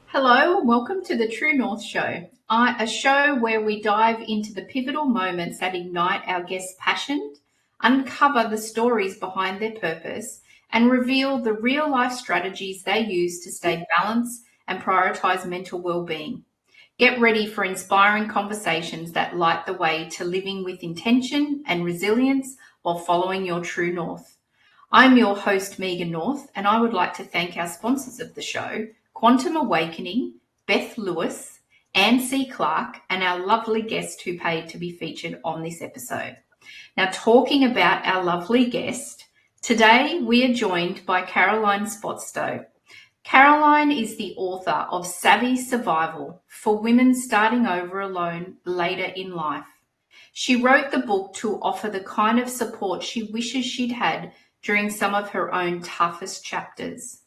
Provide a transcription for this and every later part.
Hello and welcome to the True North Show, a show where we dive into the pivotal moments that ignite our guests' passion, uncover the stories behind their purpose, and reveal the real-life strategies they use to stay balanced and prioritize mental well-being. Get ready for inspiring conversations that light the way to living with intention and resilience while following your true north. I'm your host, Megan North, and I would like to thank our sponsors of the show, Quantum Awakening, Beth Lewis, Anne C. Clark, and our lovely guest who paid to be featured on this episode. Now, talking about our lovely guest, today we are joined by Caroline Sposto. Caroline is the author of Savvy Survival for Women Starting Over Alone Later in Life. She wrote the book to offer the kind of support she wishes she'd had during some of her own toughest chapters.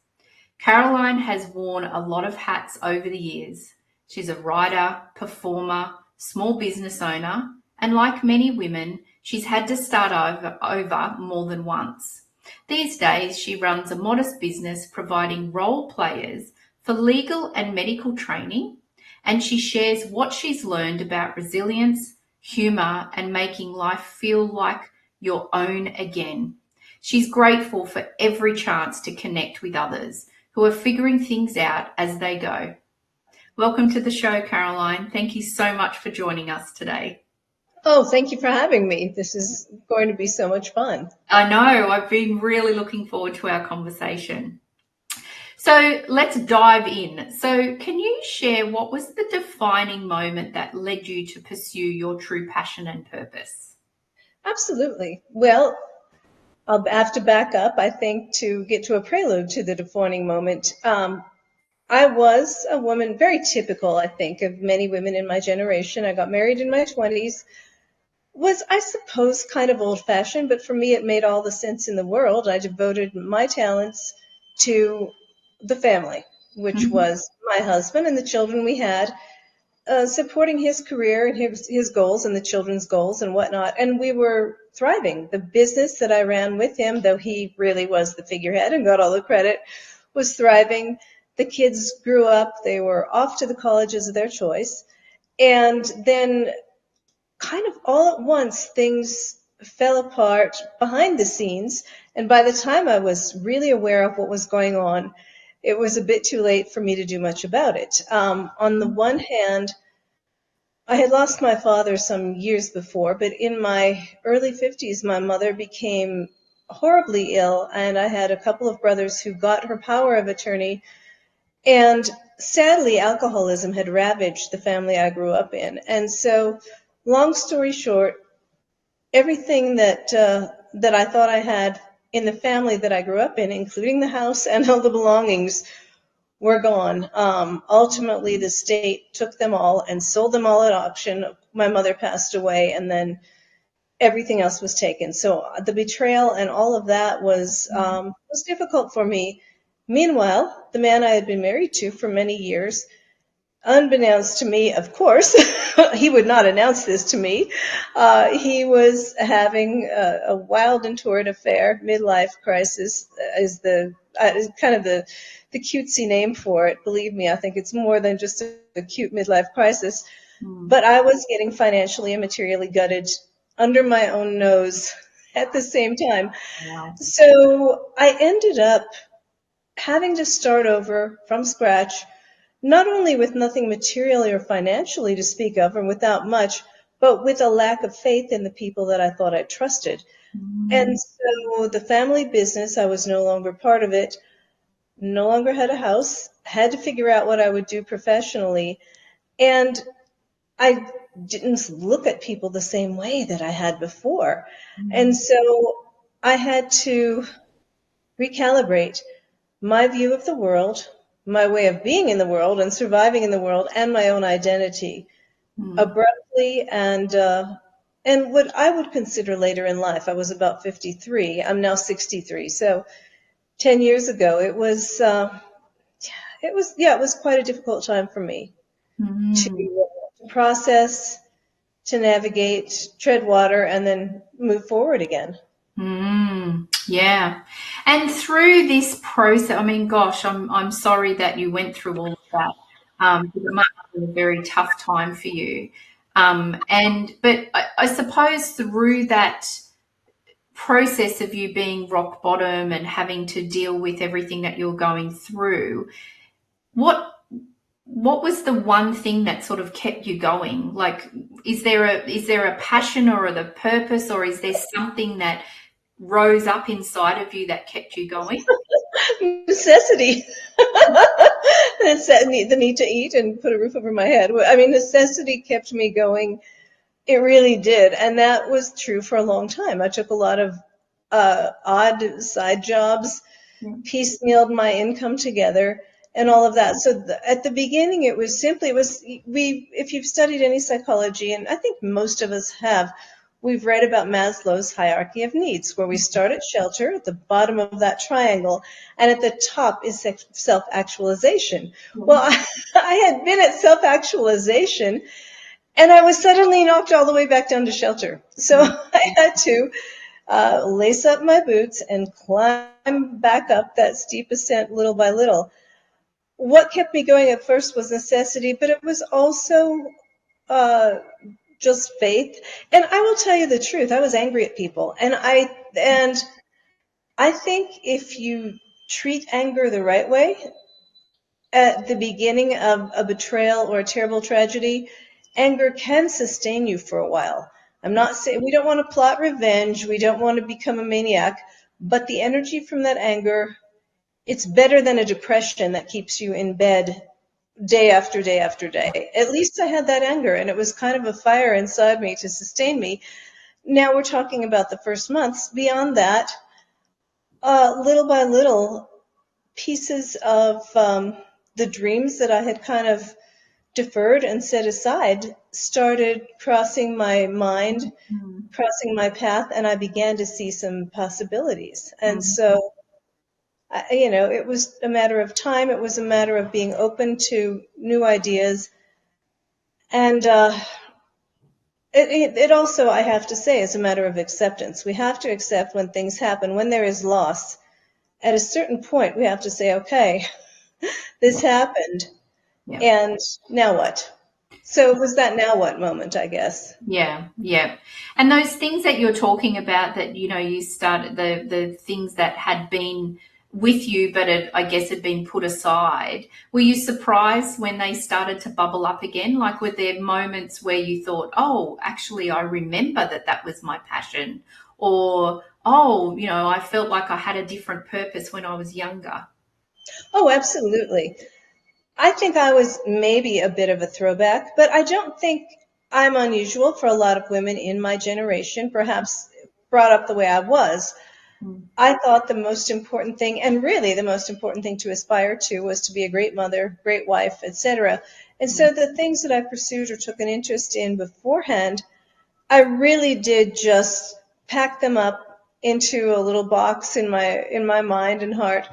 Caroline has worn a lot of hats over the years. She's a writer, performer, small business owner, and like many women, she's had to start over more than once. These days, she runs a modest business providing role players for legal and medical training, and she shares what she's learned about resilience, humor, and making life feel like your own again. She's grateful for every chance to connect with others who are figuring things out as they go. Welcome to the show, Caroline. Thank you so much for joining us today. Oh, thank you for having me. This is going to be so much fun. I know. I've been really looking forward to our conversation. So let's dive in. So can you share what was the defining moment that led you to pursue your true passion and purpose? Absolutely. Well, I'll have to back up, I think, to get to a prelude to the defining moment. I was a woman, very typical, I think, of many women in my generation. I got married in my 20s. Was, I suppose, kind of old-fashioned, but for me it made all the sense in the world. I devoted my talents to the family, which was my husband and the children we had, supporting his career and his goals and the children's goals and whatnot. And we were thriving. The business that I ran with him, though he really was the figurehead and got all the credit, was thriving. The kids grew up. They were off to the colleges of their choice. And then kind of all at once, things fell apart behind the scenes. And by the time I was really aware of what was going on, it was a bit too late for me to do much about it. On the one hand, I had lost my father some years before, but in my early 50s, my mother became horribly ill, and I had a couple of brothers who got her power of attorney. And sadly, alcoholism had ravaged the family I grew up in. And so, long story short, everything that I thought I had in the family that I grew up in, including the house and all the belongings, were gone. Ultimately, the state took them all and sold them all at auction. My mother passed away, and then everything else was taken. So the betrayal and all of that was difficult for me. Meanwhile, the man I had been married to for many years, unbeknownst to me, of course, he would not announce this to me. He was having a wild and torrid affair. Midlife crisis is kind of the cutesy name for it. Believe me, I think it's more than just a cute midlife crisis. But I was getting financially and materially gutted under my own nose at the same time. Wow. So I ended up having to start over from scratch, not only with nothing materially or financially to speak of, or without much, but with a lack of faith in the people that I thought I trusted. And so the family business, I was no longer part of it, no longer had a house, had to figure out what I would do professionally. And I didn't look at people the same way that I had before. And so I had to recalibrate my view of the world, my way of being in the world and surviving in the world, and my own identity abruptly and what I would consider later in life. I was about 53. I'm now 63. So 10 years ago, it was quite a difficult time for me to process, to navigate, tread water, and then move forward again. Yeah. And through this process, I mean, gosh, I'm sorry that you went through all of that. Because it must have been a very tough time for you. But I suppose through that process of you being rock bottom and having to deal with everything that you're going through, what what was the one thing that sort of kept you going? Like, is there a passion or the purpose, or is there something that rose up inside of you that kept you going? Necessity. The need to eat and put a roof over my head. I mean, necessity kept me going. It really did. And that was true for a long time. I took a lot of odd side jobs, piecemealed my income together, and all of that. So at the beginning, if you've studied any psychology, and I think most of us have, we've read about Maslow's hierarchy of needs, where we start at shelter at the bottom of that triangle, and at the top is self-actualization. Well, I had been at self-actualization, and I was suddenly knocked all the way back down to shelter. So I had to lace up my boots and climb back up that steep ascent little by little. What kept me going at first was necessity, but it was also uh, just faith. And I will tell you the truth, I was angry at people. And I think if you treat anger the right way at the beginning of a betrayal or a terrible tragedy, anger can sustain you for a while. I'm not saying we don't want to plot revenge, we don't want to become a maniac, but the energy from that anger, it's better than a depression that keeps you in bed day after day after day. At least I had that anger, and it was kind of a fire inside me to sustain me. Now we're talking about the first months. Beyond that, little by little, pieces of the dreams that I had kind of deferred and set aside started crossing my mind, crossing my path, and I began to see some possibilities. And so, it was a matter of time. It was a matter of being open to new ideas. And it also, I have to say, is a matter of acceptance. We have to accept when things happen, when there is loss. At a certain point, we have to say, okay, this happened, and now what? So it was that now what moment, I guess. Yeah, yeah. And those things that you're talking about that, you started the things that had been with you, but I guess had been put aside. Were you surprised when they started to bubble up again? Like, were there moments where you thought, oh, actually, I remember that was my passion? Or, oh, I felt like I had a different purpose when I was younger? Oh, absolutely. I think I was maybe a bit of a throwback, but I don't think I'm unusual for a lot of women in my generation, perhaps brought up the way I was. I thought the most important thing, and really the most important thing to aspire to, was to be a great mother, great wife, etc. And so the things that I pursued or took an interest in beforehand, I really did just pack them up into a little box in my mind and heart,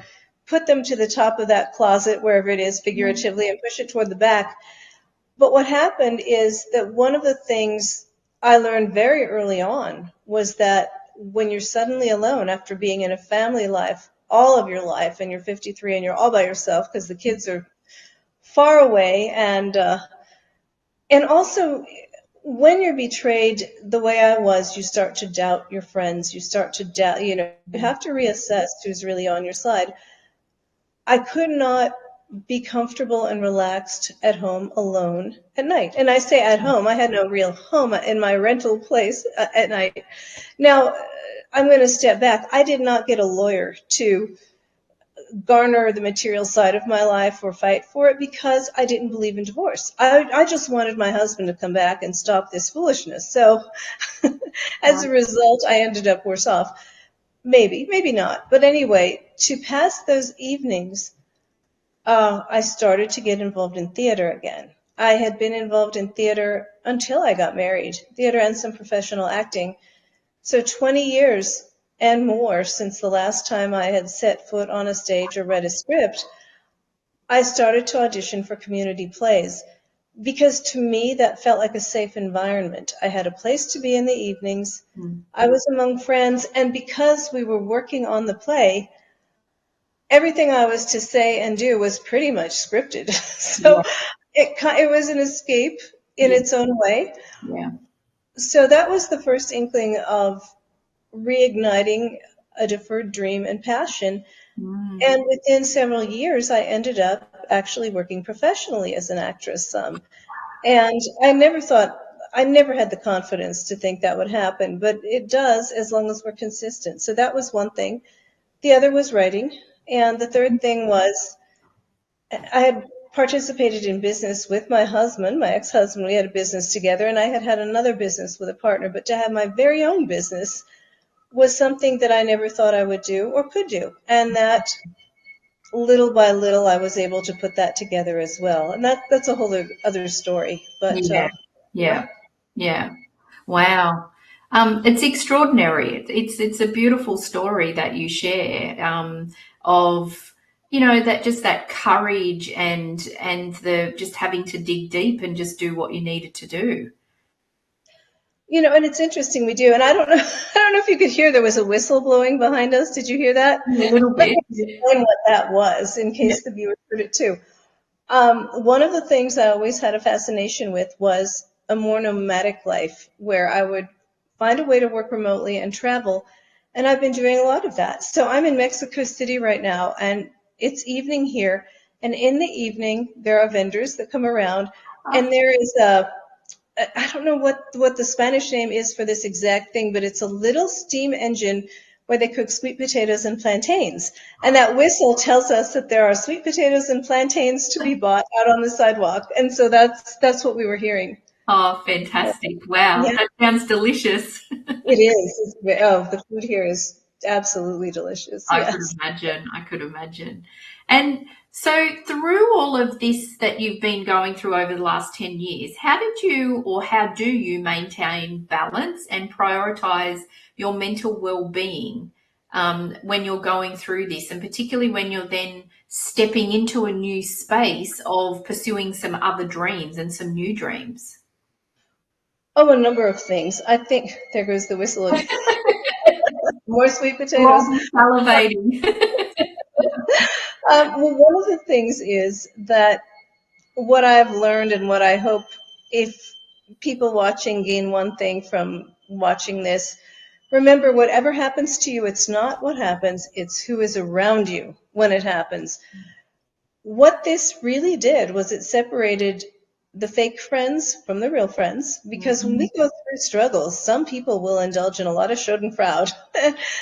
put them to the top of that closet, wherever it is figuratively, and push it toward the back. But what happened is that one of the things I learned very early on was that when you're suddenly alone after being in a family life all of your life, and you're 53 and you're all by yourself because the kids are far away, and also when you're betrayed the way I was, you start to doubt your friends. You start to doubt, you have to reassess who's really on your side. I could not be comfortable and relaxed at home alone at night. And I say at home, I had no real home in my rental place at night. Now, I'm going to step back. I did not get a lawyer to garner the material side of my life or fight for it because I didn't believe in divorce. I just wanted my husband to come back and stop this foolishness. So as a result, I ended up worse off. maybe not. But anyway, to pass those evenings, I started to get involved in theater again. I had been involved in theater until I got married, theater and some professional acting. So 20 years and more since the last time I had set foot on a stage or read a script, I started to audition for community plays because to me that felt like a safe environment. I had a place to be in the evenings. I was among friends, and because we were working on the play, everything I was to say and do was pretty much scripted. So Yeah. it was an escape in Yeah. its own way. Yeah. So that was the first inkling of reigniting a deferred dream and passion. And within several years, I ended up actually working professionally as an actress. And I never had the confidence to think that would happen, but it does as long as we're consistent. So that was one thing. The other was writing. And the third thing was I had participated in business with my husband, my ex-husband. We had a business together, and I had had another business with a partner. But to have my very own business was something that I never thought I would do or could do. And that little by little, I was able to put that together as well. And that's a whole other story. But Yeah. yeah. Yeah. Yeah. Wow. It's extraordinary. It's a beautiful story that you share, of, that just that courage and the just having to dig deep and just do what you needed to do. And it's interesting we do. And I don't know, I don't know if you could hear there was a whistle blowing behind us. Did you hear that? A little Let me bit. explain what that was in Yeah. case the viewers heard it too. One of the things I always had a fascination with was a more nomadic life where I would find a way to work remotely and travel. And I've been doing a lot of that. So I'm in Mexico City right now, and it's evening here. And in the evening, there are vendors that come around, and there is I don't know what the Spanish name is for this exact thing, but it's a little steam engine where they cook sweet potatoes and plantains. And that whistle tells us that there are sweet potatoes and plantains to be bought out on the sidewalk. And so that's what we were hearing. Oh, fantastic. Wow. Yeah, That sounds delicious. it is. The food here is absolutely delicious. I could Yes. imagine. I could imagine. And so, through all of this that you've been going through over the last 10 years, how did you or how do you maintain balance and prioritize your mental well being, when you're going through this, and particularly when you're then stepping into a new space of pursuing some other dreams and some new dreams? Oh, a number of things. I think there goes the whistle. More sweet potatoes. Rather salivating. Well, one of the things is that what I've learned and what I hope if people watching gain one thing from watching this, remember whatever happens to you, it's not what happens, it's who is around you when it happens. What this really did was it separated the fake friends from the real friends, because when we go through struggles, some people will indulge in a lot of schadenfreude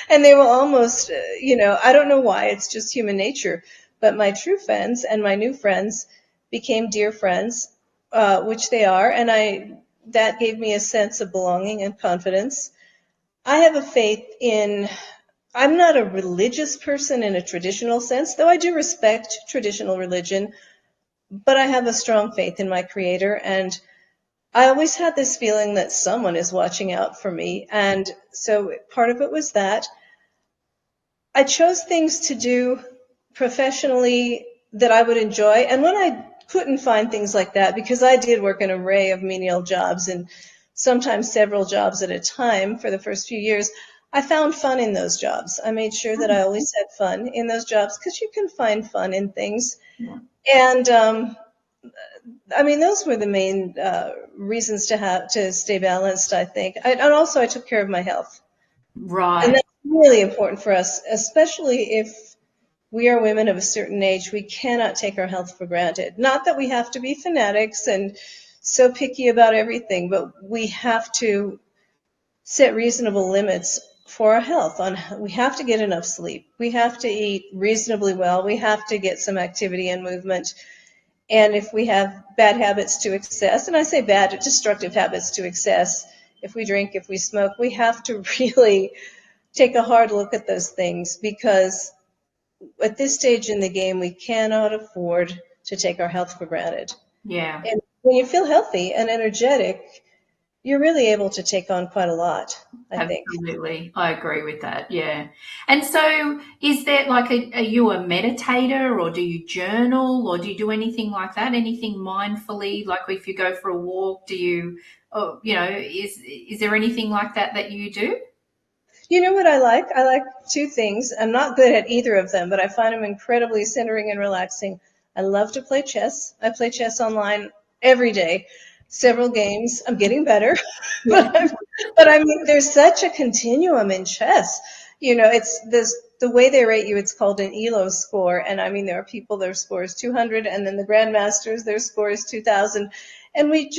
and they will almost, I don't know why, it's just human nature. But my true friends and my new friends became dear friends, which they are, and that gave me a sense of belonging and confidence. I have a faith in, I'm not a religious person in a traditional sense, though I do respect traditional religion, but I have a strong faith in my creator, and I always had this feeling that someone is watching out for me. And so part of it was that I chose things to do professionally that I would enjoy. And when I couldn't find things like that, because I did work an array of menial jobs and sometimes several jobs at a time for the first few years, I found fun in those jobs. I made sure that I always had fun in those jobs because you can find fun in things. Yeah. And those were the main reasons to stay balanced, I think. And also, I took care of my health. And Right. that's really important for us, especially if we are women of a certain age. We cannot take our health for granted. Not that we have to be fanatics and so picky about everything, but we have to set reasonable limits for our health. We have to get enough sleep. We have to eat reasonably well. We have to get some activity and movement. And if we have bad habits to excess, and I say bad, destructive habits to excess, if we drink, if we smoke, we have to really take a hard look at those things, because at this stage in the game, we cannot afford to take our health for granted. Yeah. And when you feel healthy and energetic, you're really able to take on quite a lot, I think. Absolutely. I agree with that. Yeah. And so is there like are you a meditator, or do you journal, or do you do anything like that? Anything mindfully? Like if you go for a walk, do you, oh, is there anything like that that you do? You know what I like? I like two things. I'm not good at either of them, but I find them incredibly centering and relaxing. I love to play chess. I play chess online every day, several games. I'm getting better, Yeah. but I mean, there's such a continuum in chess. It's this the way they rate you. It's called an ELO score, and I mean, there are people their score is 200, and then the grandmasters their score is 2,000, and we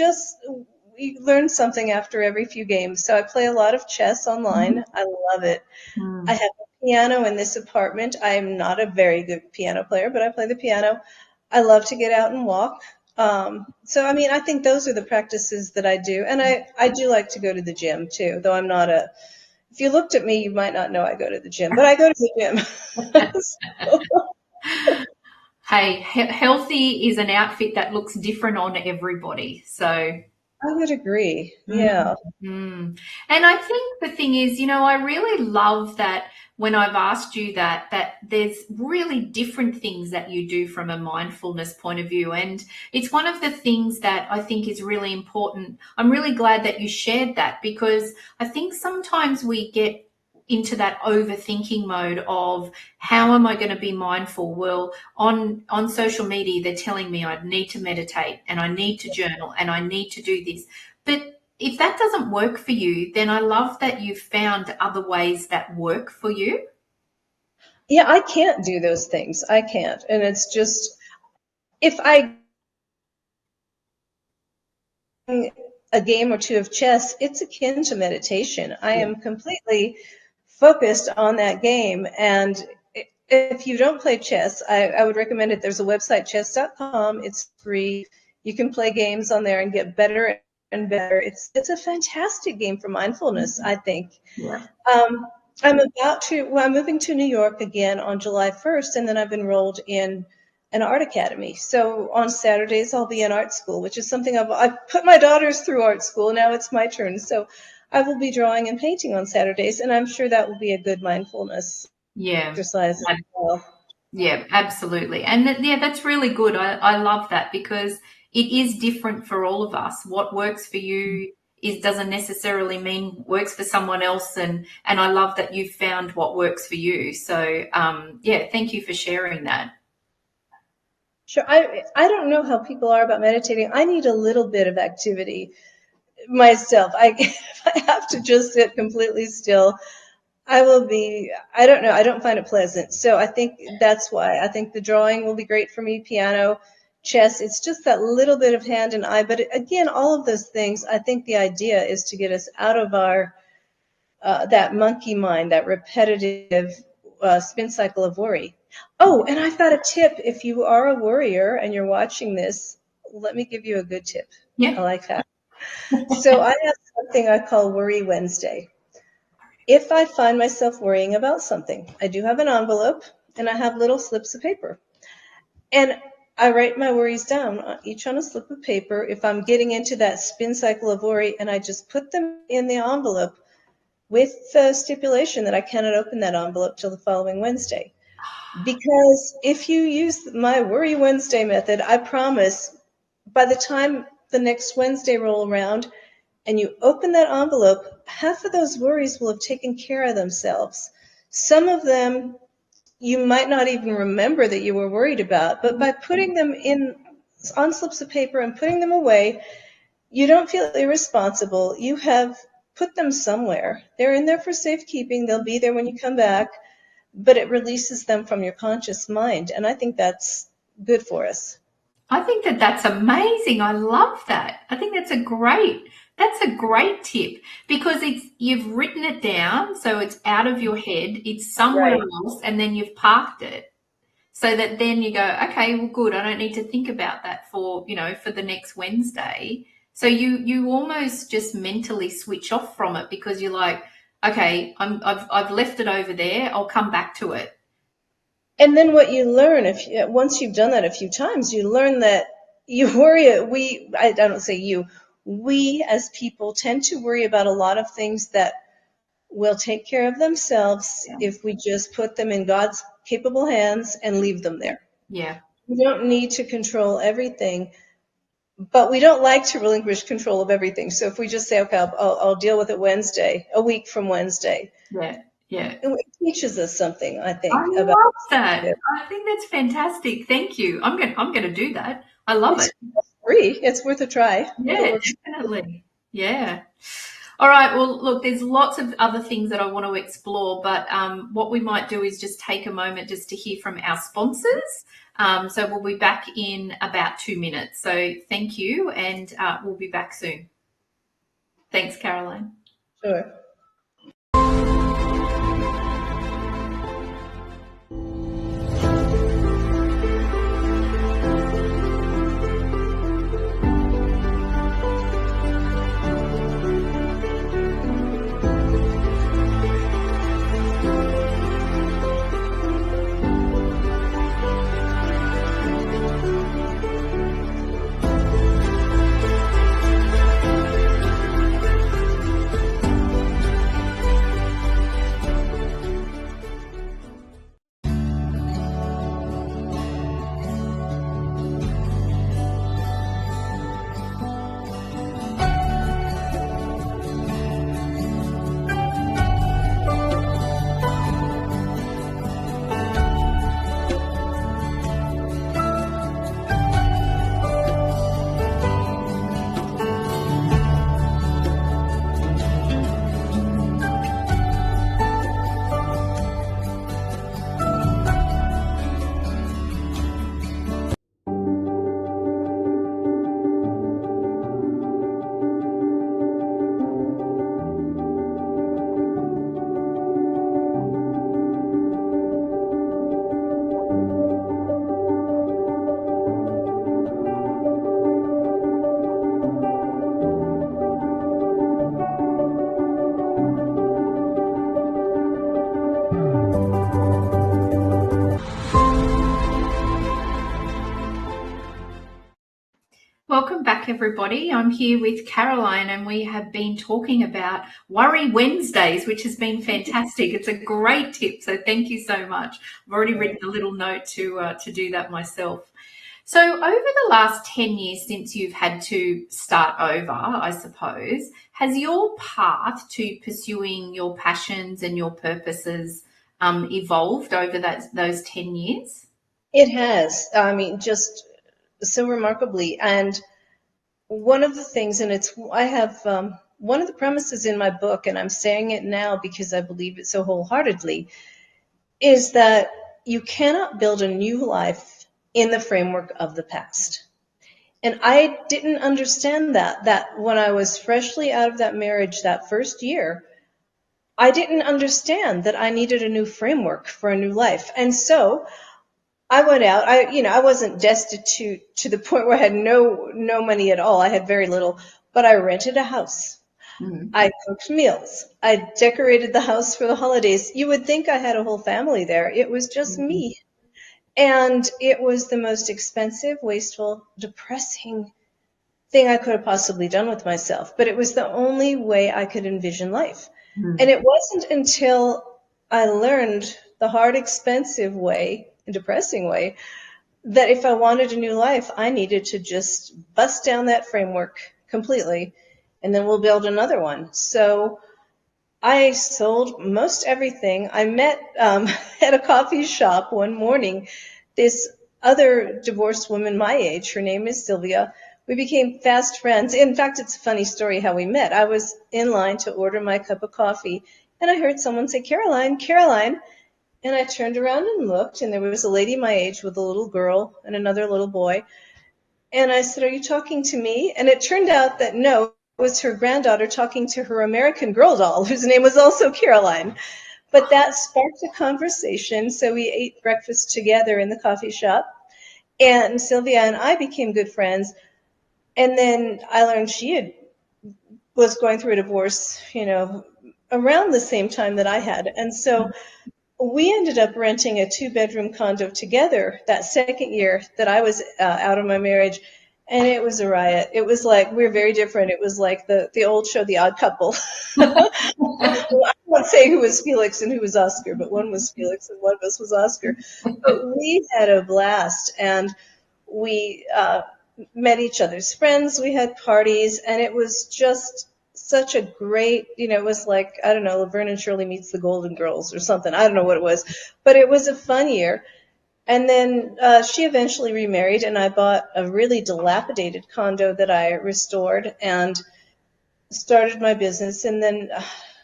learn something after every few games. So I play a lot of chess online. I love it. I Mm. have a piano in this apartment. I am not a very good piano player, but I play the piano. I love to get out and walk. So, I mean, I think those are the practices that I do. And I do like to go to the gym too, though I'm not if you looked at me, you might not know I go to the gym, but I go to the gym. So, Hey, healthy is an outfit that looks different on everybody. So I would agree. mm, Yeah. mm. And I think the thing is, I really love that when I've asked you that there's really different things that you do from a mindfulness point of view. And it's one of the things that I think is really important. I'm really glad that you shared that, because I think sometimes we get into that overthinking mode of how am I going to be mindful? Well, on social media, they're telling me I need to meditate and I need to journal and I need to do this. But if that doesn't work for you, then I love that you've found other ways that work for you. Yeah, I can't do those things. I can't. And it's just, if I a game or two of chess, it's akin to meditation. I Yeah. am completely focused on that game. And if you don't play chess, I would recommend it. There's a website, chess.com. It's free. You can play games on there and get better and better. It's a fantastic game for mindfulness, I think. Yeah. Um, I'm moving to New York again on July 1st, and then I've enrolled in an art academy. So on Saturdays, I'll be in art school, which is something I've put my daughters through art school. Now it's my turn. So I will be drawing and painting on Saturdays, and I'm sure that will be a good mindfulness Yeah. exercise as well. Yeah, absolutely. And yeah, that's really good. I love that, because it is different for all of us. What works for you doesn't necessarily mean works for someone else. And I love that you've found what works for you. So yeah, thank you for sharing that. Sure. I don't know how people are about meditating. I need a little bit of activity myself. If I have to just sit completely still, I don't know, I don't find it pleasant. So I think that's why. I think the drawing will be great for me, piano, chess. It's just that little bit of hand and eye. But again, all of those things, I think the idea is to get us out of that monkey mind, that repetitive spin cycle of worry. Oh, and I've got a tip. If you are a worrier and you're watching this, let me give you a good tip. I Yeah. like that. So I have something I call Worry Wednesday. If I find myself worrying about something, I do have an envelope and I have little slips of paper. And I write my worries down, each on a slip of paper, if I'm getting into that spin cycle of worry, and I just put them in the envelope with the stipulation that I cannot open that envelope till the following Wednesday. Because if you use my Worry Wednesday method, I promise by the time the next Wednesday roll around, and you open that envelope, half of those worries will have taken care of themselves. Some of them you might not even remember that you were worried about, but by putting them in on slips of paper and putting them away, you don't feel irresponsible. You have put them somewhere. They're in there for safekeeping. They'll be there when you come back, but it releases them from your conscious mind. And I think that's good for us. I think that that's amazing. I love that. I think that's a great tip, because you've written it down, so it's out of your head, it's somewhere Right. else, and then you've parked it. So that then you go, okay, well, good. I don't need to think about that for the next Wednesday. So you almost just mentally switch off from it, because you're like, okay, I've left it over there. I'll come back to it. And then what you learn, once you've done that a few times, you learn that you worry. I don't say you. We as people tend to worry about a lot of things that will take care of themselves if we just put them in God's capable hands and leave them there. Yeah. We don't need to control everything, but we don't like to relinquish control of everything. So if we just say, okay, I'll deal with it Wednesday, a week from Wednesday, Yeah. Yeah. it teaches us something, I I think, about love that. I think that's fantastic. Thank you. I'm going to do that. I love it's it. free. It's worth a try. It'll Yeah, work. definitely. Yeah. All right. Well, look, there's lots of other things that I want to explore, but what we might do is just take a moment just to hear from our sponsors. So we'll be back in about 2 minutes. So thank you, and we'll be back soon. Thanks, Caroline. Sure. Welcome back, everybody. I'm here with Caroline, and we have been talking about Worry Wednesdays, which has been fantastic. It's a great tip, so thank you so much. I've already written a little note to do that myself. So, over the last 10 years since you've had to start over, I suppose, has your path to pursuing your passions and your purposes evolved over those 10 years? It has. I mean, just so remarkably. And one of the things, I have one of the premises in my book, and I'm saying it now because I believe it so wholeheartedly, is that you cannot build a new life in the framework of the past. And I didn't understand that when I was freshly out of that marriage that first year, I didn't understand that I needed a new framework for a new life. And so I went out. I wasn't destitute to the point where I had no money at all. I had very little, but I rented a house. Mm. I cooked meals. I decorated the house for the holidays. You would think I had a whole family there. It was just me. And it was the most expensive, wasteful, depressing thing I could have possibly done with myself. But it was the only way I could envision life. Mm. And it wasn't until I learned the hard, expensive way, and depressing way, that if I wanted a new life, I needed to just bust down that framework completely, and then we'll build another one. So I sold most everything. I met at a coffee shop one morning this other divorced woman my age. Her name is Sylvia. We became fast friends. In fact, it's a funny story how we met. I was in line to order my cup of coffee, and I heard someone say, "Caroline, Caroline." And I turned around and looked, and there was a lady my age with a little girl and another little boy. And I said, "Are you talking to me?" And it turned out that no, it was her granddaughter talking to her American Girl doll, whose name was also Caroline. But that sparked a conversation, so we ate breakfast together in the coffee shop. And Sylvia and I became good friends. And then I learned was going through a divorce, around the same time that I had. And so we ended up renting a 2-bedroom condo together that second year that I was out of my marriage. And it was a riot. It was like, we're very different. It was like the old show, The Odd Couple. Well, I won't say who was Felix and who was Oscar, but one was Felix and one of us was Oscar. But we had a blast, and we met each other's friends. We had parties, and it was just such a great, it was like, I don't know, Laverne and Shirley meets the Golden Girls or something. I don't know what it was, but it was a fun year. And then she eventually remarried, and I bought a really dilapidated condo that I restored and started my business. And then,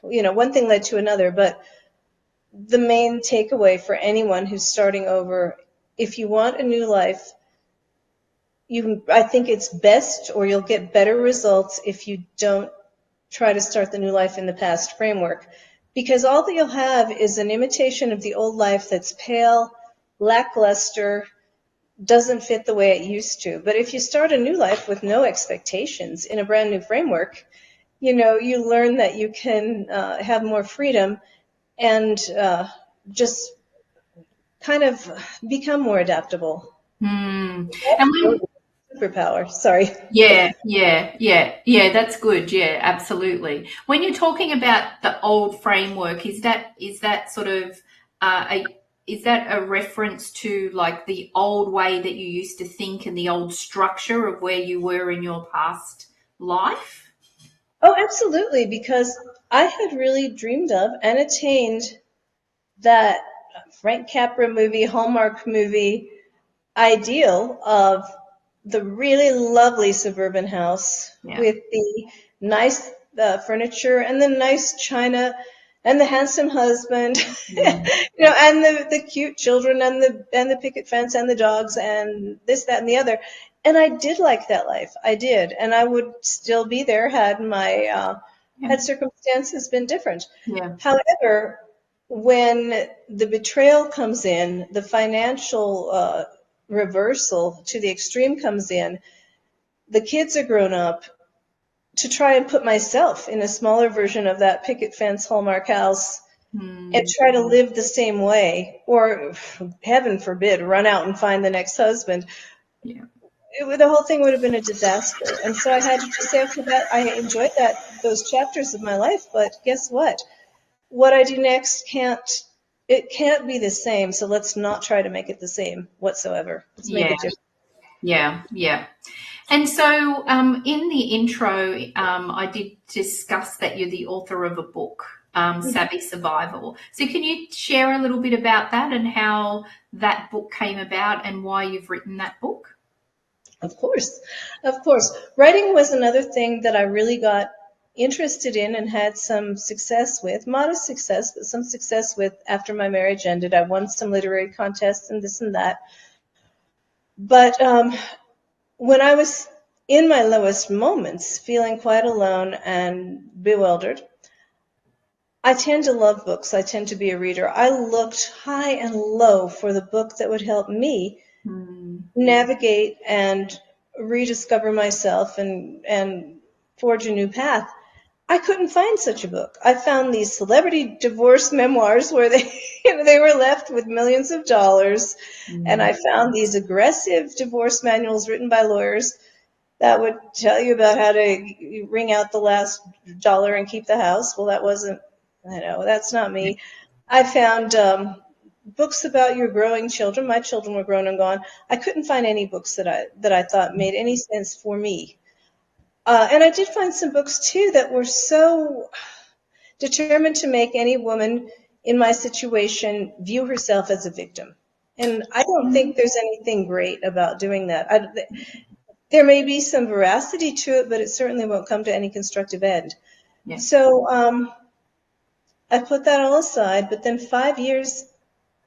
one thing led to another. But the main takeaway for anyone who's starting over, if you want a new life, I think it's best, or you'll get better results if you don't try to start the new life in the past framework, because all that you'll have is an imitation of the old life that's pale, lackluster, doesn't fit the way it used to. But if you start a new life with no expectations in a brand new framework, you learn that you can have more freedom and just kind of become more adaptable. And That's superpower. Sorry. yeah, that's good. Yeah, absolutely. When you're talking about the old framework, is that sort of is that a reference to like the old way that you used to think and the old structure of where you were in your past life? Oh, absolutely, because I had really dreamed of and attained that Frank Capra movie, Hallmark movie ideal of the really lovely suburban house Yeah. with the nice furniture and the nice china and the handsome husband, and the cute children and the picket fence and the dogs and this, that, and the other. And I did like that life. I did, and I would still be there had my had circumstances been different. Yeah. However, when the betrayal comes in, the financial reversal to the extreme comes in, the kids are grown up, to try and put myself in a smaller version of that picket fence Hallmark house and try to live the same way, or heaven forbid, run out and find the next husband. Yeah. The whole thing would have been a disaster. And so I had to just say, okay, that I enjoyed those chapters of my life, but guess what? What I do next can't be the same. So let's not try to make it the same whatsoever. Let's make Yeah. it different. Yeah. And so, in the intro, I did discuss that you're the author of a book, Savvy Survival. So, can you share a little bit about that and how that book came about and why you've written that book? Of course. Of course. Writing was another thing that I really got interested in and had some success with, modest success, but some success with after my marriage ended. I won some literary contests and this and that. But when I was in my lowest moments, feeling quite alone and bewildered, I tend to love books. I tend to be a reader. I looked high and low for the book that would help me navigate and rediscover myself and forge a new path. I couldn't find such a book. I found these celebrity divorce memoirs where they were left with millions of dollars, and I found these aggressive divorce manuals written by lawyers that would tell you about how to wring out the last dollar and keep the house. Well, that's not me. I found books about your growing children. My children were grown and gone. I couldn't find any books that I thought made any sense for me. And I did find some books too that were so determined to make any woman in my situation view herself as a victim. And I don't think there's anything great about doing that. There may be some veracity to it, but it certainly won't come to any constructive end. Yeah. So I put that all aside, but then 5 years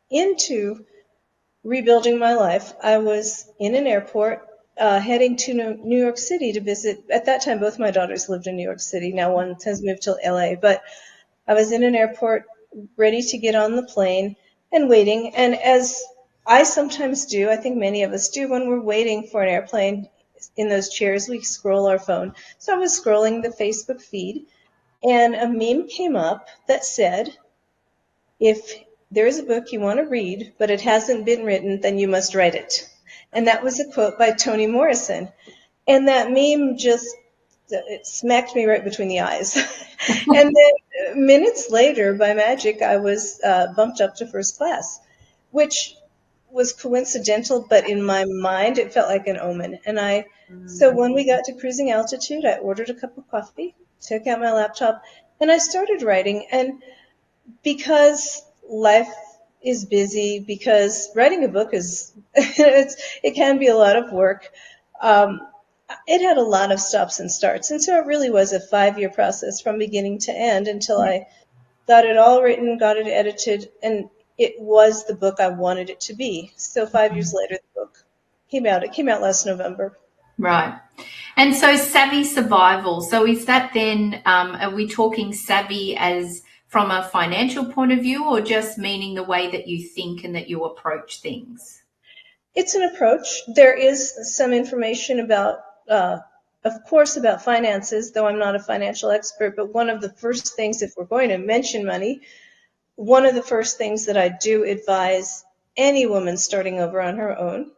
into rebuilding my life, I was in an airport heading to New York City to visit. At that time, both my daughters lived in New York City. Now one has moved to LA, but I was in an airport ready to get on the plane and waiting. And as I sometimes do, I think many of us do, when we're waiting for an airplane in those chairs, we scroll our phone. So I was scrolling the Facebook feed, And a meme came up that said, if there is a book you want to read, but it hasn't been written, then you must write it. And that was a quote by Toni Morrison. And that meme just it smacked me right between the eyes. And then minutes later, by magic, I was bumped up to first class, which was coincidental, but in my mind, it felt like an omen. So when we got to cruising altitude, I ordered a cup of coffee, took out my laptop, and I started writing. And because life is busy, because writing a book is, it can be a lot of work. It had a lot of stops and starts. And so it really was a 5-year process from beginning to end until I got it all written, got it edited, and it was the book I wanted it to be. So 5 years later, the book came out. It came out last November. Right. And so savvy survival. So is that then, are we talking savvy as from a financial point of view, or just meaning the way that you think and that you approach things? It's an approach. There is some information about, of course, about finances, though I'm not a financial expert, but one of the first things, if we're going to mention money, one of the first things that I do advise any woman starting over on her own,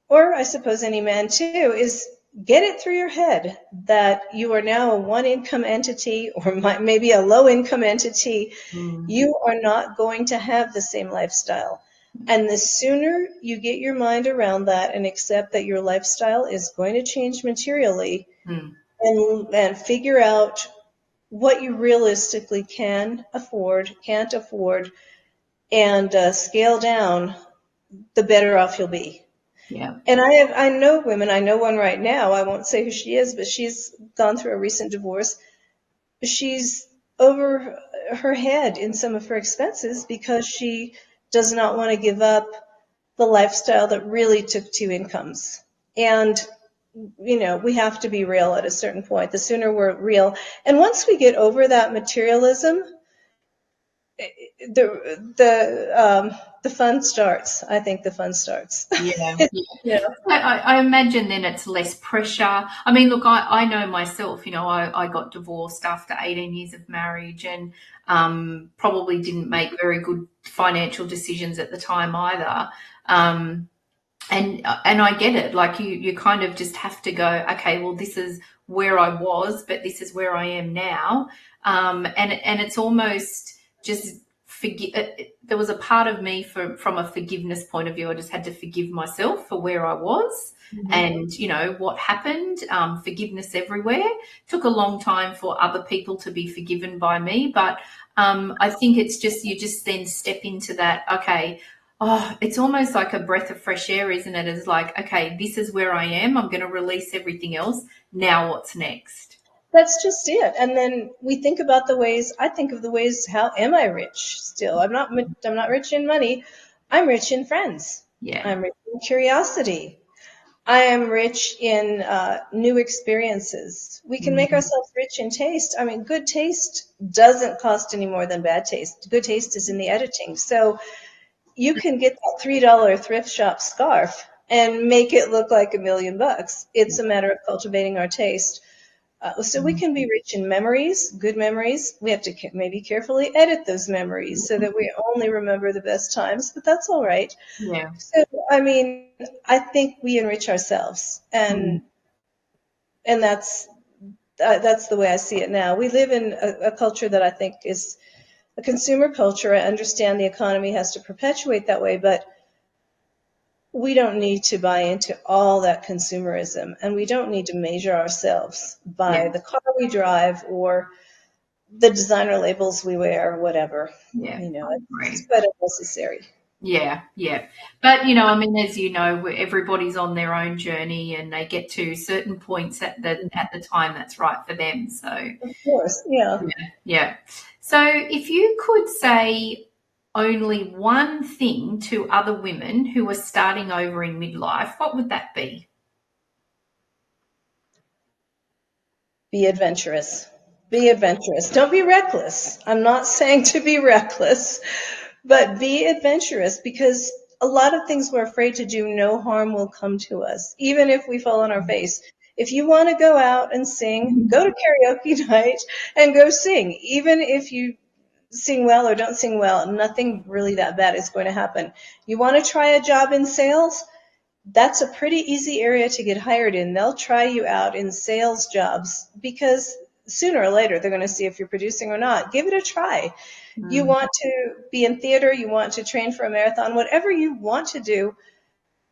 or I suppose any man too, is get it through your head that you are now a one-income entity or maybe a low-income entity. You are not going to have the same lifestyle. And the sooner you get your mind around that and accept that your lifestyle is going to change materially and figure out what you realistically can afford, can't afford, and scale down, the better off you'll be. Yeah. And I know women, I know one right now, I won't say who she is, but she's gone through a recent divorce. She's over her head in some of her expenses because she does not want to give up the lifestyle that really took 2 incomes. And, we have to be real at a certain point. The sooner we're real. And once we get over that materialism, the fun starts. I think the fun starts. Yeah. I imagine then it's less pressure. I mean, look, I know myself, I got divorced after 18 years of marriage and probably didn't make very good financial decisions at the time either. And I get it. Like you kind of just have to go, okay, well, this is where I was, but this is where I am now. And it's almost just there was a part of me from a forgiveness point of view. I just had to forgive myself for where I was and, what happened. Forgiveness everywhere. Took a long time for other people to be forgiven by me. But I think it's just, you just then step into that, okay, it's almost like a breath of fresh air, isn't it? It's like, okay, this is where I am. I'm going to release everything else. Now what's next? That's just it. And then we think about I think of the ways, how am I rich still? I'm not rich in money. I'm rich in friends. Yeah. I'm rich in curiosity. I am rich in new experiences. We can make ourselves rich in taste. I mean, good taste doesn't cost any more than bad taste. Good taste is in the editing. So you can get that $3 thrift shop scarf and make it look like $1 million. It's a matter of cultivating our taste. So we can be rich in memories, good memories. We have to maybe carefully edit those memories so that we only remember the best times, but that's all right. Yeah. So, I mean, I think we enrich ourselves, and that's the way I see it now. We live in a culture that I think is a consumer culture. I understand the economy has to perpetuate that way, but we don't need to buy into all that consumerism, and we don't need to measure ourselves by the car we drive or the designer labels we wear or whatever. Yeah. It's quite unnecessary. Yeah, yeah. But, I mean, as you know, everybody's on their own journey and they get to certain points at the time that's right for them. So, of course, yeah. Yeah. So if you could say only one thing to other women who are starting over in midlife, what would that be? Be adventurous. Be adventurous. Don't be reckless. I'm not saying to be reckless, but be adventurous, because a lot of things we're afraid to do, no harm will come to us. Even if we fall on our face, If you want to go out and sing, go to karaoke night and go sing. Even if you sing well or don't sing well, nothing really that bad is going to happen. You want to try a job in sales? That's a pretty easy area to get hired in. They'll try you out in sales jobs because sooner or later they're going to see if you're producing or not. Give it a try. You want to be in theater, you want to train for a marathon, whatever you want to do,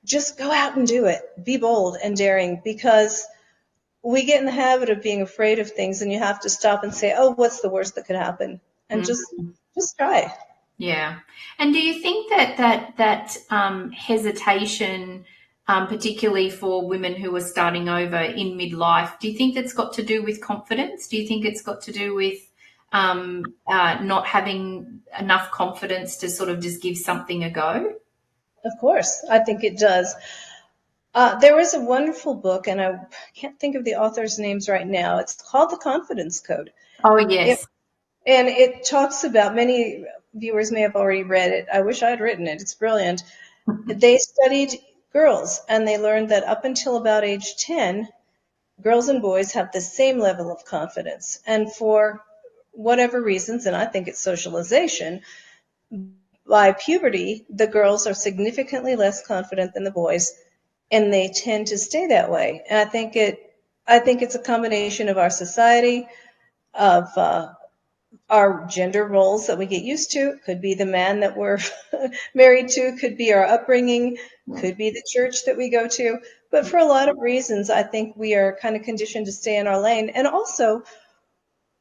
just go out and do it. Be bold and daring, because we get in the habit of being afraid of things, and you have to stop and say, oh, what's the worst that could happen? And just try. Yeah. And do you think that hesitation, particularly for women who are starting over in midlife, do you think that's got to do with confidence? Do you think it's got to do with not having enough confidence to sort of just give something a go? Of course, I think it does. There was a wonderful book, and I can't think of the author's names right now. It's called The Confidence Code. Oh, yes. And it talks about, many viewers may have already read it. I wish I had written it. It's brilliant. They studied girls, and they learned that up until about age 10, girls and boys have the same level of confidence. And for whatever reasons, and I think it's socialization, by puberty, the girls are significantly less confident than the boys, and they tend to stay that way. And I think it's a combination of our society, of our gender roles that we get used to. It could be the man that we're married to, could be our upbringing, could be the church that we go to. But for a lot of reasons, I think we are kind of conditioned to stay in our lane. And also,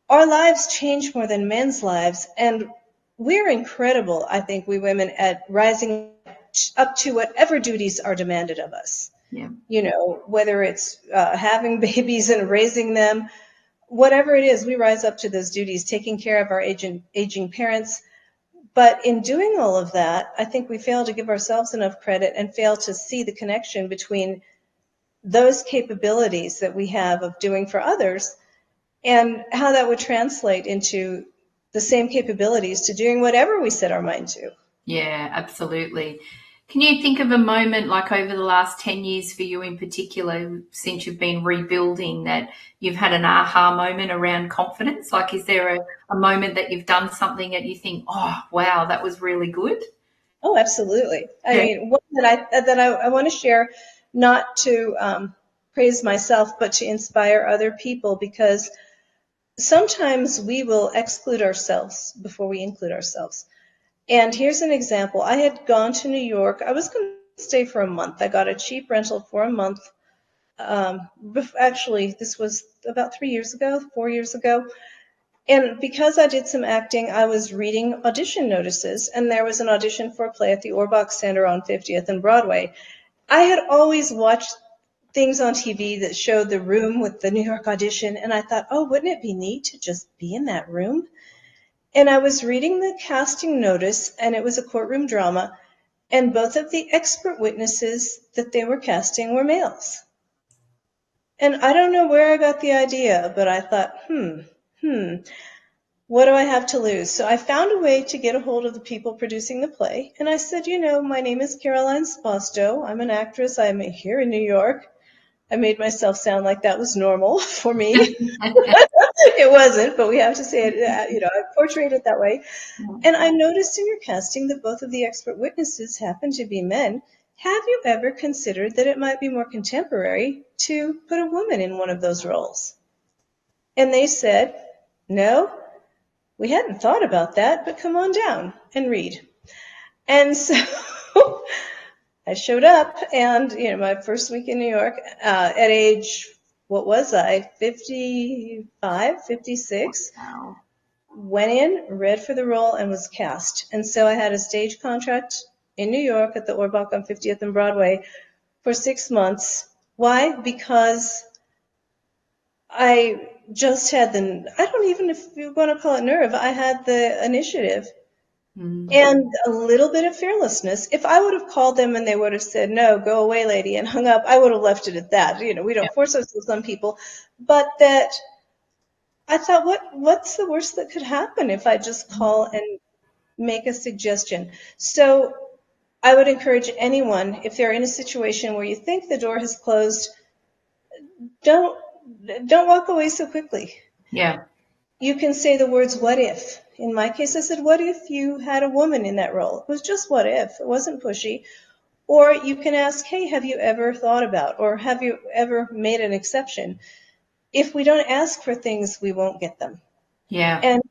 our lives change more than men's lives. And we're incredible, I think, we women, at rising up to whatever duties are demanded of us. Yeah. You know, whether it's having babies and raising them, whatever it is, we rise up to those duties, taking care of our aging parents. But in doing all of that, I think we fail to give ourselves enough credit and fail to see the connection between those capabilities that we have of doing for others and how that would translate into the same capabilities to doing whatever we set our mind to. Yeah, absolutely. Can you think of a moment, like over the last 10 years for you in particular, since you've been rebuilding, that you've had an aha moment around confidence? Like, is there a moment that you've done something that you think, oh, wow, that was really good? Oh, absolutely. I mean, one that I want to share, not to praise myself, but to inspire other people, because sometimes we will exclude ourselves before we include ourselves. And here's an example. I had gone to New York. I was going to stay for a month. I got a cheap rental for a month. Actually, this was about 4 years ago. And because I did some acting, I was reading audition notices, and there was an audition for a play at the Orbach Center on 50th and Broadway. I had always watched things on TV that showed the room with the New York audition, and I thought, oh, wouldn't it be neat to just be in that room? And I was reading the casting notice, and it was a courtroom drama, and both of the expert witnesses that they were casting were males. And I don't know where I got the idea, but I thought, what do I have to lose? So I found a way to get a hold of the people producing the play, and I said, my name is Caroline Sposto. I'm an actress. I'm here in New York. I made myself sound like that was normal for me. It wasn't, but we have to say it, I portrayed it that way. And I noticed in your casting that both of the expert witnesses happen to be men. Have you ever considered that it might be more contemporary to put a woman in one of those roles? And they said, no, we hadn't thought about that, but come on down and read. And so I showed up, and, my first week in New York, at age, what was I, 55, 56, Wow. went in, read for the role, and was cast. And so I had a stage contract in New York at the Orbach on 50th and Broadway for 6 months. Why? Because I just had I don't even, if you want to call it nerve, I had the initiative. And a little bit of fearlessness. If I would have called them and they would have said, no, go away, lady, and hung up, I would have left it at that. We don't force ourselves on people. But that I thought, what's the worst that could happen if I just call and make a suggestion? So I would encourage anyone, if they're in a situation where you think the door has closed, don't walk away so quickly. Yeah. You can say the words, what if? In my case, I said, what if you had a woman in that role? It was just what if. It wasn't pushy. Or you can ask, hey, have you ever thought about, or have you ever made an exception? If we don't ask for things, we won't get them. Yeah. And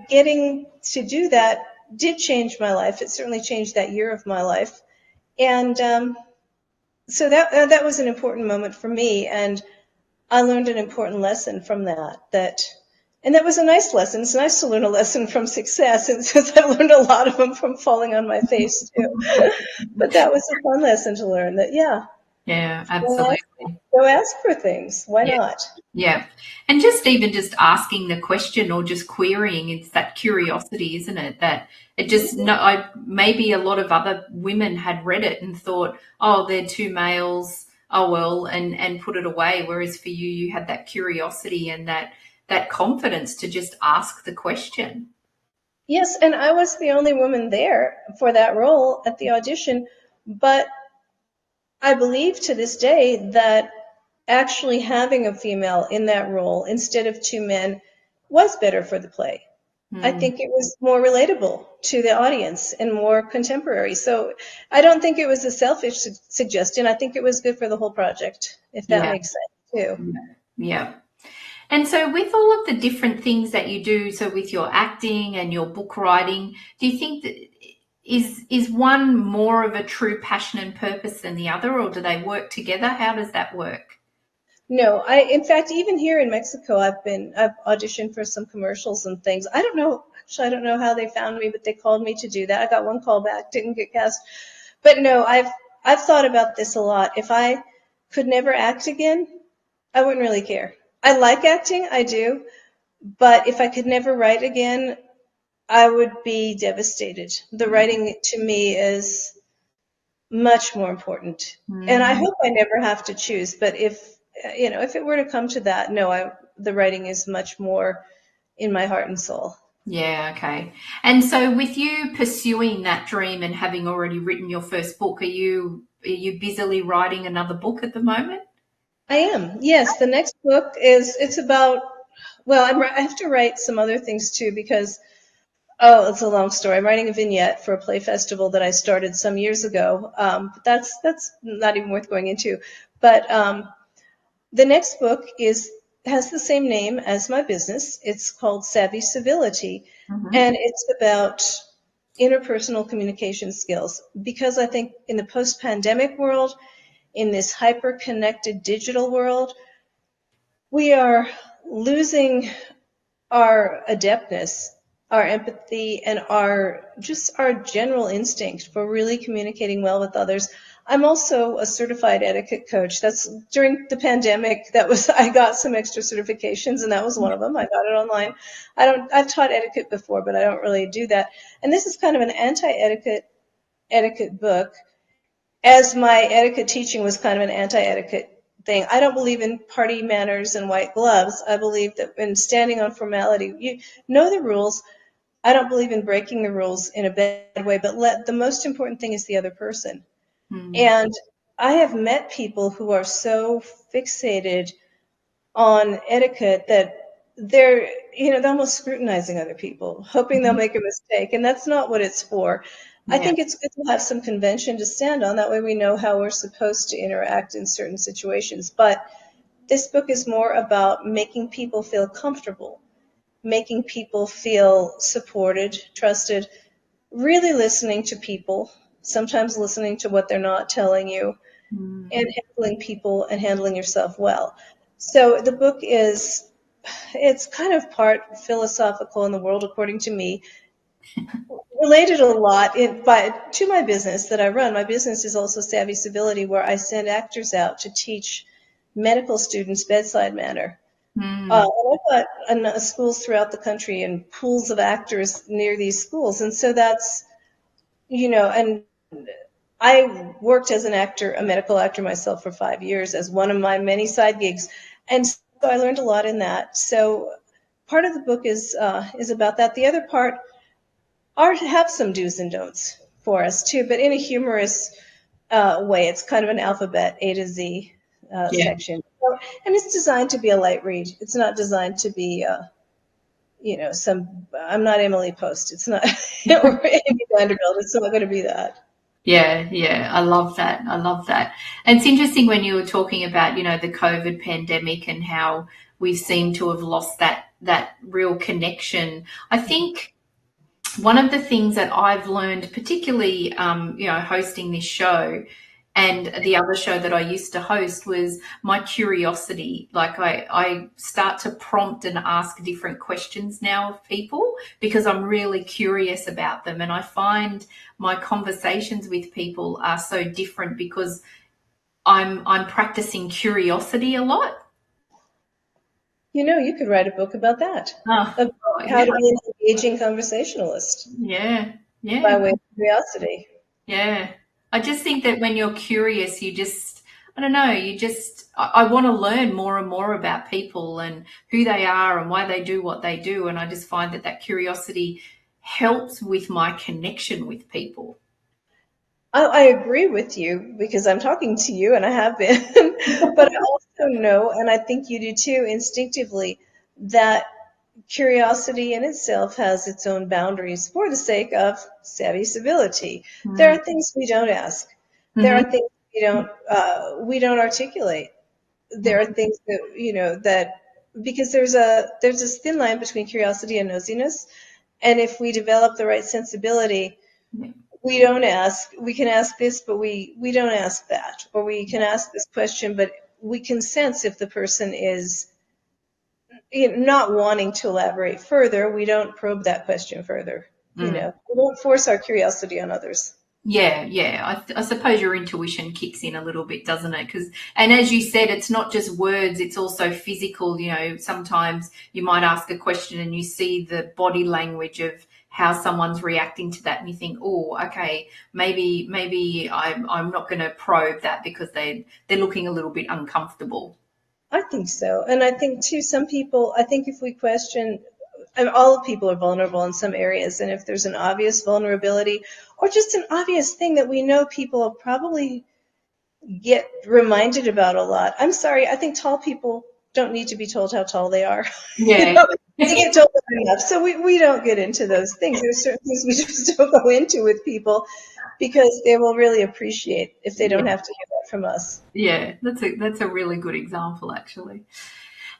getting to do that did change my life. It certainly changed that year of my life. And so that was an important moment for me. And I learned an important lesson from that. And that was a nice lesson. It's nice to learn a lesson from success. And since I learned a lot of them from falling on my face too. But that was a fun lesson to learn that, Yeah, absolutely. go ask for things. Why not? Yeah. And just asking the question or just querying, it's that curiosity, isn't it? That it just maybe a lot of other women had read it and thought, oh, they're two males, oh well, and put it away. Whereas for you, you had that curiosity and that confidence to just ask the question. Yes, and I was the only woman there for that role at the audition, but I believe to this day that actually having a female in that role instead of two men was better for the play. I think it was more relatable to the audience and more contemporary. So I don't think it was a selfish suggestion. I think it was good for the whole project, if that makes sense too. Yeah. And so with all of the different things that you do, so with your acting and your book writing, do you think that is one more of a true passion and purpose than the other, or do they work together? How does that work? No, in fact, even here in Mexico, I've auditioned for some commercials and things. I don't know how they found me, but they called me to do that. I got one call back, didn't get cast. But no, I've thought about this a lot. If I could never act again, I wouldn't really care. I like acting, I do, but if I could never write again, I would be devastated. The writing to me is much more important. And I hope I never have to choose, but if it were to come to that, no, the writing is much more in my heart and soul. Yeah, okay. And so with you pursuing that dream and having already written your first book, are you busily writing another book at the moment? I am. Yes, the next book it's about, well, I have to write some other things too because, oh, it's a long story. I'm writing a vignette for a play festival that I started some years ago. But that's not even worth going into. But the next book has the same name as my business. It's called Savvy Civility, and it's about interpersonal communication skills. Because I think in the post-pandemic world, in this hyper-connected digital world, we are losing our adeptness, our empathy, and our general instinct for really communicating well with others. I'm also a certified etiquette coach. That's during the pandemic. I got some extra certifications, and that was one of them. I got it online. I've taught etiquette before, but I don't really do that. And this is kind of an etiquette book, as my etiquette teaching was kind of an anti-etiquette thing. I don't believe in party manners and white gloves. I believe that in standing on formality, you know the rules. I don't believe in breaking the rules in a bad way, but the most important thing is the other person. And I have met people who are so fixated on etiquette that they're almost scrutinizing other people, hoping they'll make a mistake. And that's not what it's for. I think it's good to have some convention to stand on. That way we know how we're supposed to interact in certain situations. But this book is more about making people feel comfortable, making people feel supported, trusted, really listening to people, sometimes listening to what they're not telling you, and handling people and handling yourself well. So the book it's kind of part philosophical in the world, according to me, related a lot to my business that I run. My business is also Savvy Civility, where I send actors out to teach medical students bedside manner. And I've got schools throughout the country and pools of actors near these schools. And so that's, and I worked as a medical actor myself for 5 years as one of my many side gigs. And so I learned a lot in that. So part of the book is about that. The other part have some do's and don'ts for us too, but in a humorous way. It's kind of an alphabet A to Z section. And it's designed to be a light read. It's not designed to be, I'm not Emily Post. It's not, or Amy Vanderbilt. It's not going to be that. Yeah, yeah, I love that. I love that. And it's interesting when you were talking about, the COVID pandemic and how we seem to have lost that real connection. I think one of the things that I've learned, particularly, hosting this show and the other show that I used to host, was my curiosity. Like I start to prompt and ask different questions now of people because I'm really curious about them. And I find my conversations with people are so different because I'm practicing curiosity a lot. You could write a book about that, Oh, about how yeah, to be an engaging conversationalist yeah, by yeah. way of curiosity. Yeah. I just think that when you're curious, I don't know, I want to learn more and more about people and who they are and why they do what they do. And I just find that curiosity helps with my connection with people. I agree with you because I'm talking to you and I have been, but I also know, and I think you do too, instinctively, that curiosity in itself has its own boundaries for the sake of savvy civility. There Mm. are things we don't ask. There are Hmm. things we don't articulate. There are things that because there's this thin line between curiosity and nosiness, and if we develop the right sensibility, we don't ask. We can ask this, but we don't ask that, or we can ask this question, but we can sense if the person is not wanting to elaborate further. We don't probe that question further. Mm. We don't force our curiosity on others. Yeah, yeah. I suppose your intuition kicks in a little bit, doesn't it? And as you said, it's not just words, it's also physical. Sometimes you might ask a question and you see the body language of how someone's reacting to that, and you think, oh, okay, maybe I'm not going to probe that because they're looking a little bit uncomfortable. I think so. And I think, too, some people, I think if we question, and all people are vulnerable in some areas, and if there's an obvious vulnerability or just an obvious thing that we know people will probably get reminded about a lot. I'm sorry, I think tall people don't need to be told how tall they are. you Yeah. know, they get told that enough. So we don't get into those things. There's certain things we just don't go into with people because they will really appreciate if they don't Yeah. have to hear that from us. Yeah. That's a really good example, actually.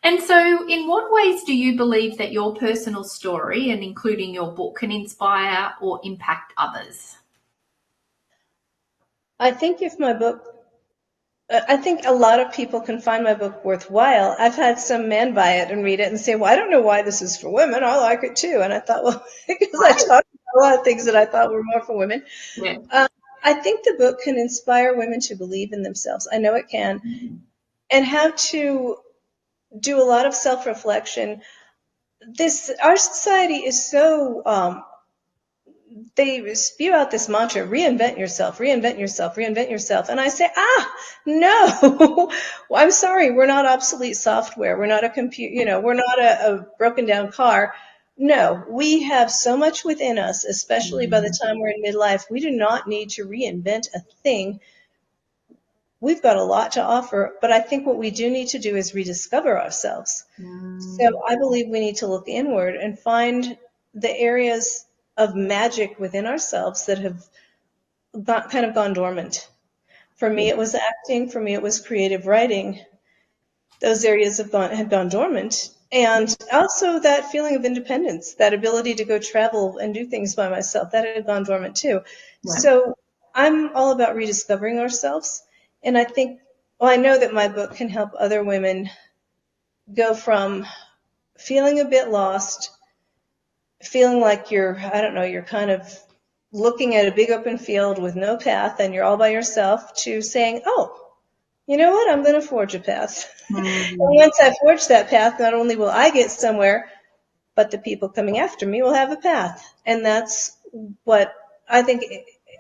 And so, in what ways do you believe that your personal story, and including your book, can inspire or impact others? I think if my book I think a lot of people can find my book worthwhile. I've had some men buy it and read it and say, well, I don't know why this is for women. I like it too. And I thought, well, because I Right. talked about a lot of things that I thought were more for women. Yeah. I think the book can inspire women to believe in themselves. I know it can. And have to do a lot of self-reflection. Our society is so they spew out this mantra, reinvent yourself, reinvent yourself, reinvent yourself. And I say, no, I'm sorry. We're not obsolete software. We're not a computer, we're not a broken down car. No, we have so much within us, especially by the time we're in midlife. We do not need to reinvent a thing. We've got a lot to offer, but I think what we do need to do is rediscover ourselves. So Mm. I believe we need to look inward and find the areas of magic within ourselves that have kind of gone dormant. For me, it was acting. For me, it was creative writing. Those areas had gone dormant. And also that feeling of independence, that ability to go travel and do things by myself, that had gone dormant too. Yeah. So I'm all about rediscovering ourselves. And I know that my book can help other women go from feeling a bit lost, feeling like I don't know, you're kind of looking at a big open field with no path and you're all by yourself, to saying, oh, you know what, I'm going to forge a path. And Mm. once I forge that path, not only will I get somewhere, but the people coming after me will have a path. And that's what I think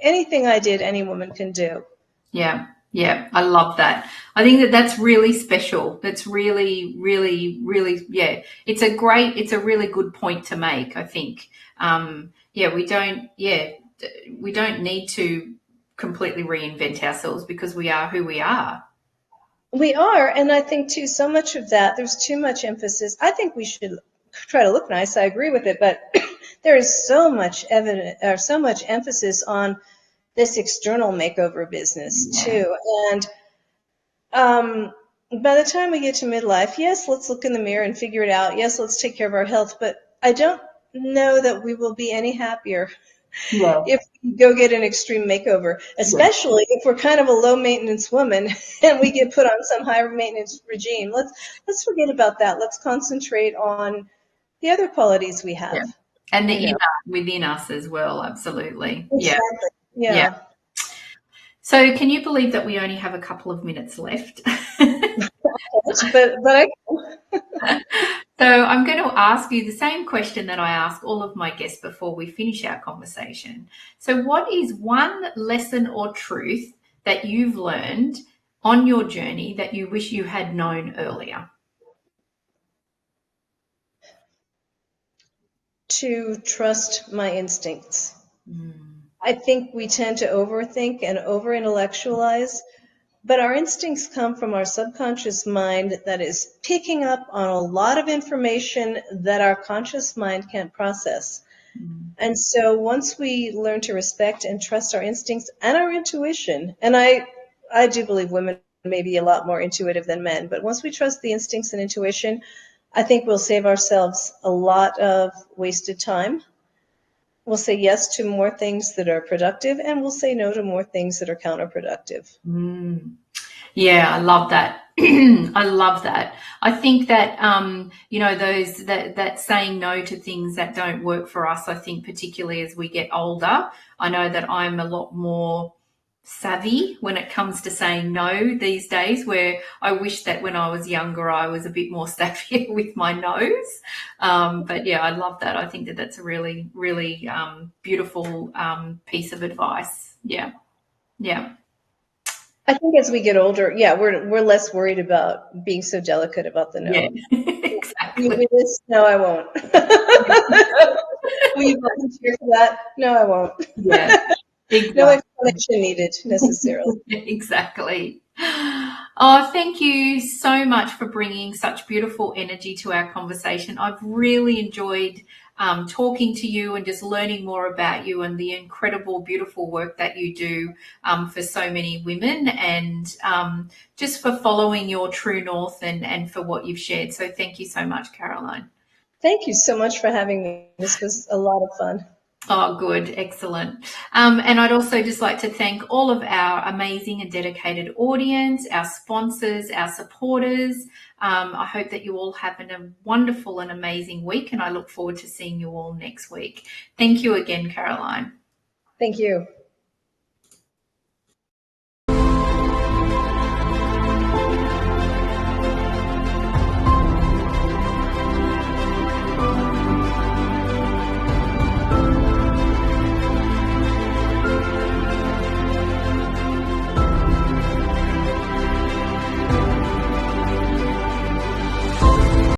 anything I did, any woman can do. Yeah. Yeah. I love that. I think that's really special. That's really, really, really, yeah. It's a really good point to make, I think. Yeah, we don't need to completely reinvent ourselves because we are who we are. We are, and I think too, so much of that, there's too much emphasis. I think we should try to look nice. I agree with it, but there is so much evidence or so much emphasis on this external makeover business Yeah. too. And um, by the time we get to midlife, yes, let's look in the mirror and figure it out. Yes, let's take care of our health, but I don't know that we will be any happier Yeah. if we go get an extreme makeover, Yeah. especially if we're kind of a low maintenance woman and we get put on some high maintenance regime. Let's forget about that. Let's concentrate on the other qualities we Yeah. have. And the You know, inner within us as well. Absolutely. Yeah. exactly. Yeah. Yeah. So can you believe that we only have a couple of minutes left? But I So I'm going to ask you the same question that I ask all of my guests before we finish our conversation. So what is one lesson or truth that you've learned on your journey that you wish you had known earlier? to trust my instincts. Mm. I think we tend to overthink and over intellectualize, but our instincts come from our subconscious mind that is picking up on a lot of information that our conscious mind can't process. Mm. And so once we learn to respect and trust our instincts and our intuition, and I do believe women may be a lot more intuitive than men, but once we trust the instincts and intuition, I think we'll save ourselves a lot of wasted time. We'll say yes to more things that are productive, and we'll say no to more things that are counterproductive. Mm. Yeah, I love that. I love that. I think that those that saying no to things that don't work for us, I think particularly as we get older, I know that I'm a lot more savvy when it comes to saying no these days, where I wish that when I was younger I was a bit more savvy with my no's. But yeah, I love that. I think that that's a really, really beautiful piece of advice. Yeah. Yeah. I think as we get older, yeah, we're less worried about being so delicate about the Yeah. no. Will you Exactly. do this? No, I won't. Will you volunteer for that? No, I won't. Yeah, No exactly. explanation needed necessarily. Exactly. Oh, thank you so much for bringing such beautiful energy to our conversation. I've really enjoyed talking to you and just learning more about you and the incredible, beautiful work that you do for so many women, and just for following your true north, and for what you've shared. So thank you so much, Caroline. Thank you so much for having me. This was a lot of fun. Oh, good. Excellent. And I'd also just like to thank all of our amazing and dedicated audience, our sponsors, our supporters. I hope that you all have a wonderful and amazing week, and I look forward to seeing you all next week. Thank you again, Caroline. Thank you.